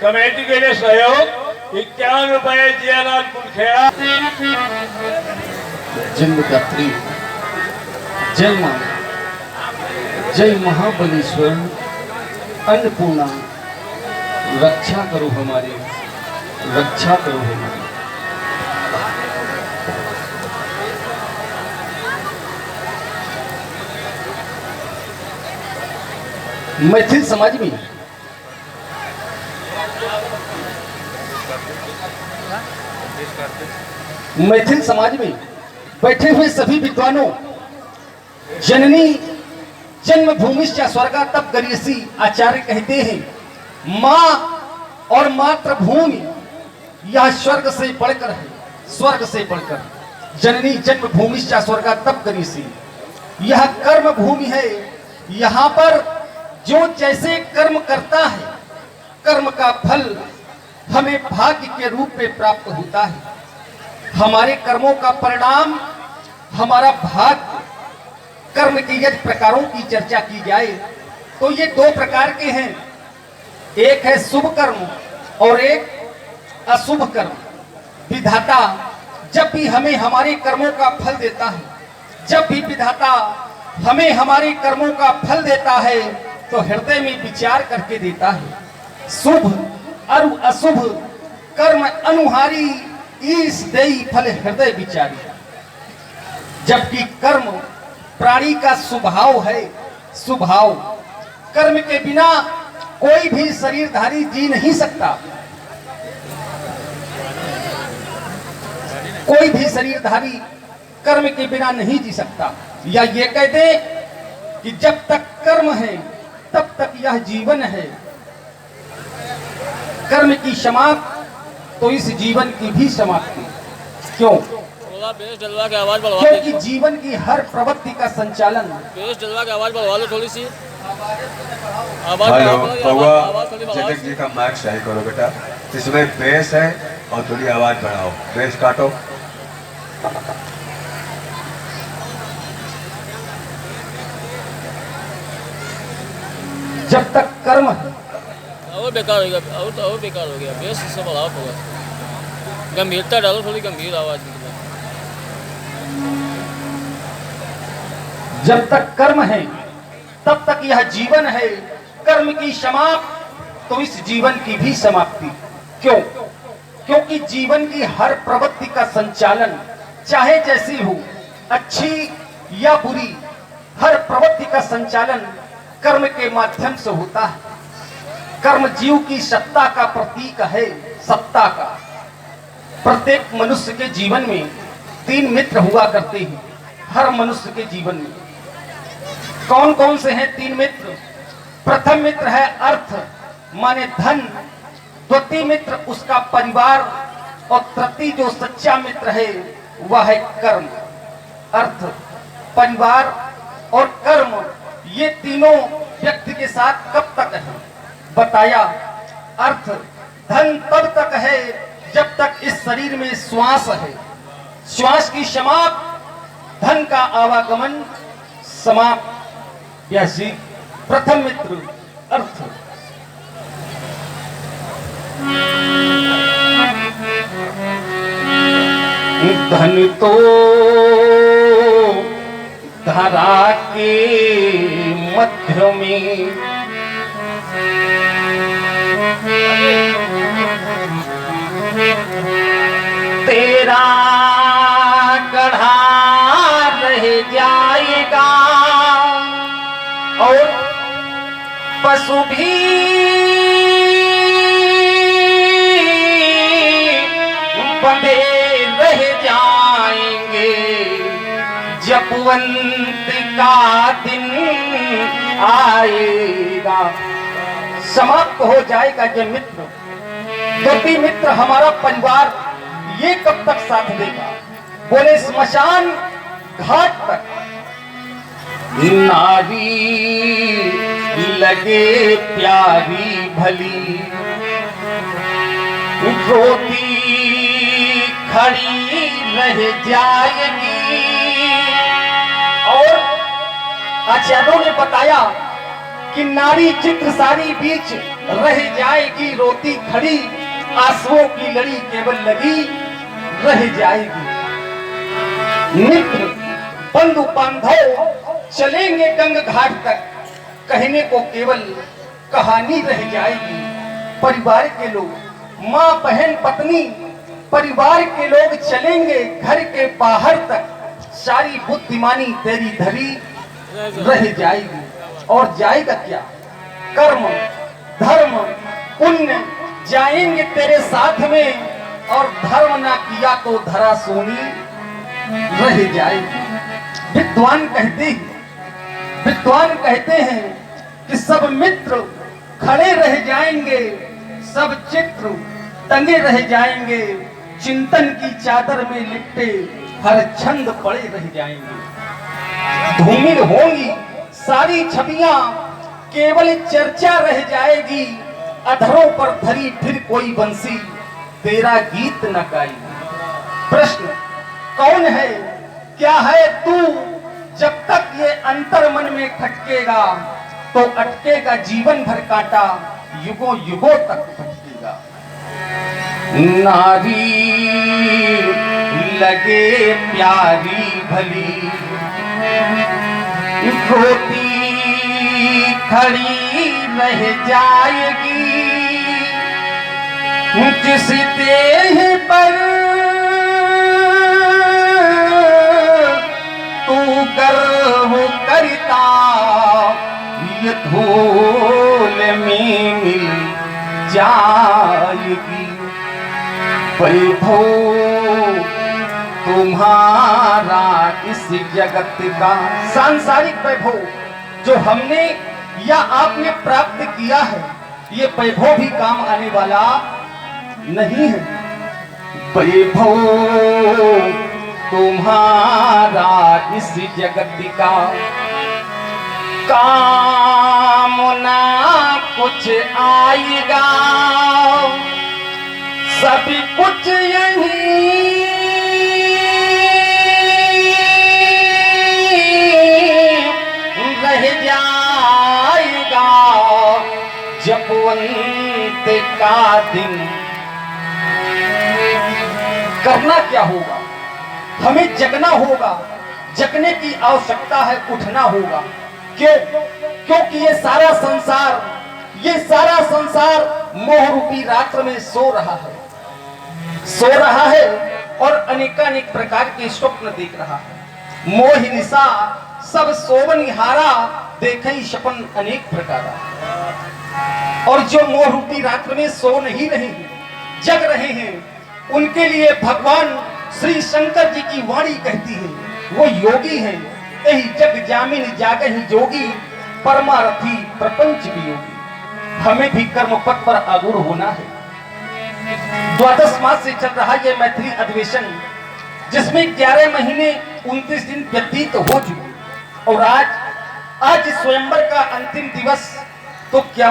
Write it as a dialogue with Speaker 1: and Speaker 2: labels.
Speaker 1: Committee के लिए सहयोग 51 रुपए जियालाल कुलखेड़ा।
Speaker 2: जन्मदात्री जय मां, जय महाबलेश्वर, अन्नपूर्णा, रक्षा करो हमारी, रक्षा करो हमारी। मैथिल समाज में मैथिल समाज में बैठे हुए सभी विद्वानों, जननी जन्मभूमिश्च स्वर्गा तप गरीयसी आचार्य कहते हैं मां और मातृभूमि यह स्वर्ग से बढ़कर है, स्वर्ग से बढ़कर। जननी जन्मभूमिश्च स्वर्गा तप गरीयसी, यह कर्म भूमि है। यहाँ पर जो जैसे कर्म करता है, कर्म का फल हमें भाग्य के रूप में प्राप्त होता है। हमारे कर्मों का परिणाम हमारा भाग्य। कर्म के यदि प्रकारों की चर्चा की जाए तो ये दो प्रकार के हैं, एक है शुभ कर्म और एक अशुभ कर्म। विधाता जब भी हमें हमारे कर्मों का फल देता है, जब भी विधाता हमें हमारे कर्मों का फल देता है तो हृदय में विचार करके देता है। शुभ और अशुभ कर्म अनुहारी ईश देई फल हृदय विचारी। जबकि कर्म प्राणी का स्वभाव है, स्वभाव। कर्म के बिना कोई भी शरीरधारी जी नहीं सकता, कोई भी शरीरधारी कर्म के बिना नहीं जी सकता। या ये कह दे कि जब तक कर्म है तब तक यह जीवन है। कर्म की समाप्ति तो इस जीवन की भी समाप्ति। क्यों? क्योंकि जीवन की हर प्रवृत्ति का संचालन।
Speaker 3: आवाज बढ़वा लो थोड़ी सी।
Speaker 4: जनक जी का माइक सही करो बेटा, इसमें बेस है और थोड़ी आवाज बढ़ाओ, बेस काटो।
Speaker 2: जब तक कर्म है
Speaker 3: और बेकार हो गया, और बेकार हो गया। बेस से बढ़ाओ थोड़ा, गंभीरता डालो, थोड़ी गंभीर आवाज निकले।
Speaker 2: जब तक कर्म है तब तक यह जीवन है। कर्म की समाप्ति तो इस जीवन की भी समाप्ति। क्यों? क्योंकि जीवन की हर प्रवृत्ति का संचालन चाहे जैसी हो, अच्छी या बुरी, हर प्रवृत्ति का संचालन कर्म के माध्यम से होता है। कर्म जीव की सत्ता का प्रतीक है, सत्ता का। प्रत्येक मनुष्य के जीवन में 3 मित्र हुआ करते हैं, हर मनुष्य के जीवन में। कौन कौन से हैं 3 मित्र? प्रथम मित्र है अर्थ, माने धन। द्वितीय मित्र उसका परिवार, और तृतीय जो सच्चा मित्र है वह है कर्म। अर्थ, परिवार और कर्म, ये तीनों व्यक्ति के साथ कब तक है बताया। अर्थ धन तब तक है जब तक इस शरीर में श्वास है। श्वास की समाप्ति, धन का आवागमन समाप्त। यही प्रथम मित्र अर्थ। धन तो धरा के मध्य में, तेरा गढ़ा रह जाएगा और पशु भी बंधे रह जाएंगे जब अंत का दिन आएगा। समाप्त हो जाएगा ये मित्र। द्वितीय मित्र हमारा परिवार, ये कब तक साथ देगा? बोले स्मशान घाट तक। नारी लगे प्यारी भली, रोती खड़ी रह जाएगी। और आचार्यों ने बताया कि नारी चित्र सारी बीच रह जाएगी रोती खड़ी, आंसुओं की लड़ी केवल लगी रह जाएगी। मित्र बंधु बांधव चलेंगे गंग घाट तक, कहने को केवल कहानी रह जाएगी। परिवार के लोग माँ बहन पत्नी परिवार के लोग चलेंगे घर के बाहर तक, सारी बुद्धिमानी तेरी धरी रह जाएगी। और जाएगा क्या? कर्म धर्म पुण्य जाएंगे तेरे साथ में, और धर्म ना किया तो धरा सोनी रह जाएगी। विद्वान कहते हैं कि सब मित्र खड़े रह जाएंगे, सब चित्र टंगे रह जाएंगे, चिंतन की चादर में लिपटे हर छंद पड़े रह जाएंगे। धूमिल होंगी सारी छवियां, केवल चर्चा रह जाएगी। अधरों पर धरी फिर कोई बंसी, तेरा गीत न गाएगी। प्रश्न कौन है, क्या है तू? जब तक ये अंतर मन में खटकेगा तो अटकेगा जीवन भर कांटा, युगों युगों तक भटकेगा। नारी लगे प्यारी भली, रोती खड़ी रह जाएगी। जिस देह पर तू गर्व करता, ये धूल में मिल जाएगी। वैभव तुम्हारा इस जगत का, सांसारिक वैभव जो हमने या आपने प्राप्त किया है, ये वैभव भी काम आने वाला नहीं है। वैभव तुम्हारा इस जगत का काम ना कुछ आएगा, सभी कुछ यही रह जाएगा। जब अंत का दिन, करना क्या होगा? हमें जगना होगा, जगने की आवश्यकता है, उठना होगा। क्यों? क्योंकि ये सारा संसार मोह रूपी रात्र में सो रहा है और अनेकानेक प्रकार के स्वप्न देख रहा है। मोह निशा सब सोवनिहारा, देखे सपन अनेक प्रकार। और जो मोह रूपी रात्र में सो नहीं रहे हैं, जग रहे हैं, उनके लिए भगवान श्री शंकर जी की वाणी कहती है, वो योगी है। यही जग जामिन जागहि जोगी, परमार्थी प्रपंच वियोगी। हमें भी कर्म पथ पर आरूढ़ होना है। 12 मास से चल रहा यह मैथिली अधिवेशन, जिसमें 11 महीने 29 दिन व्यतीत हो चुके, और आज स्वयंवर का अंतिम दिवस, तो क्या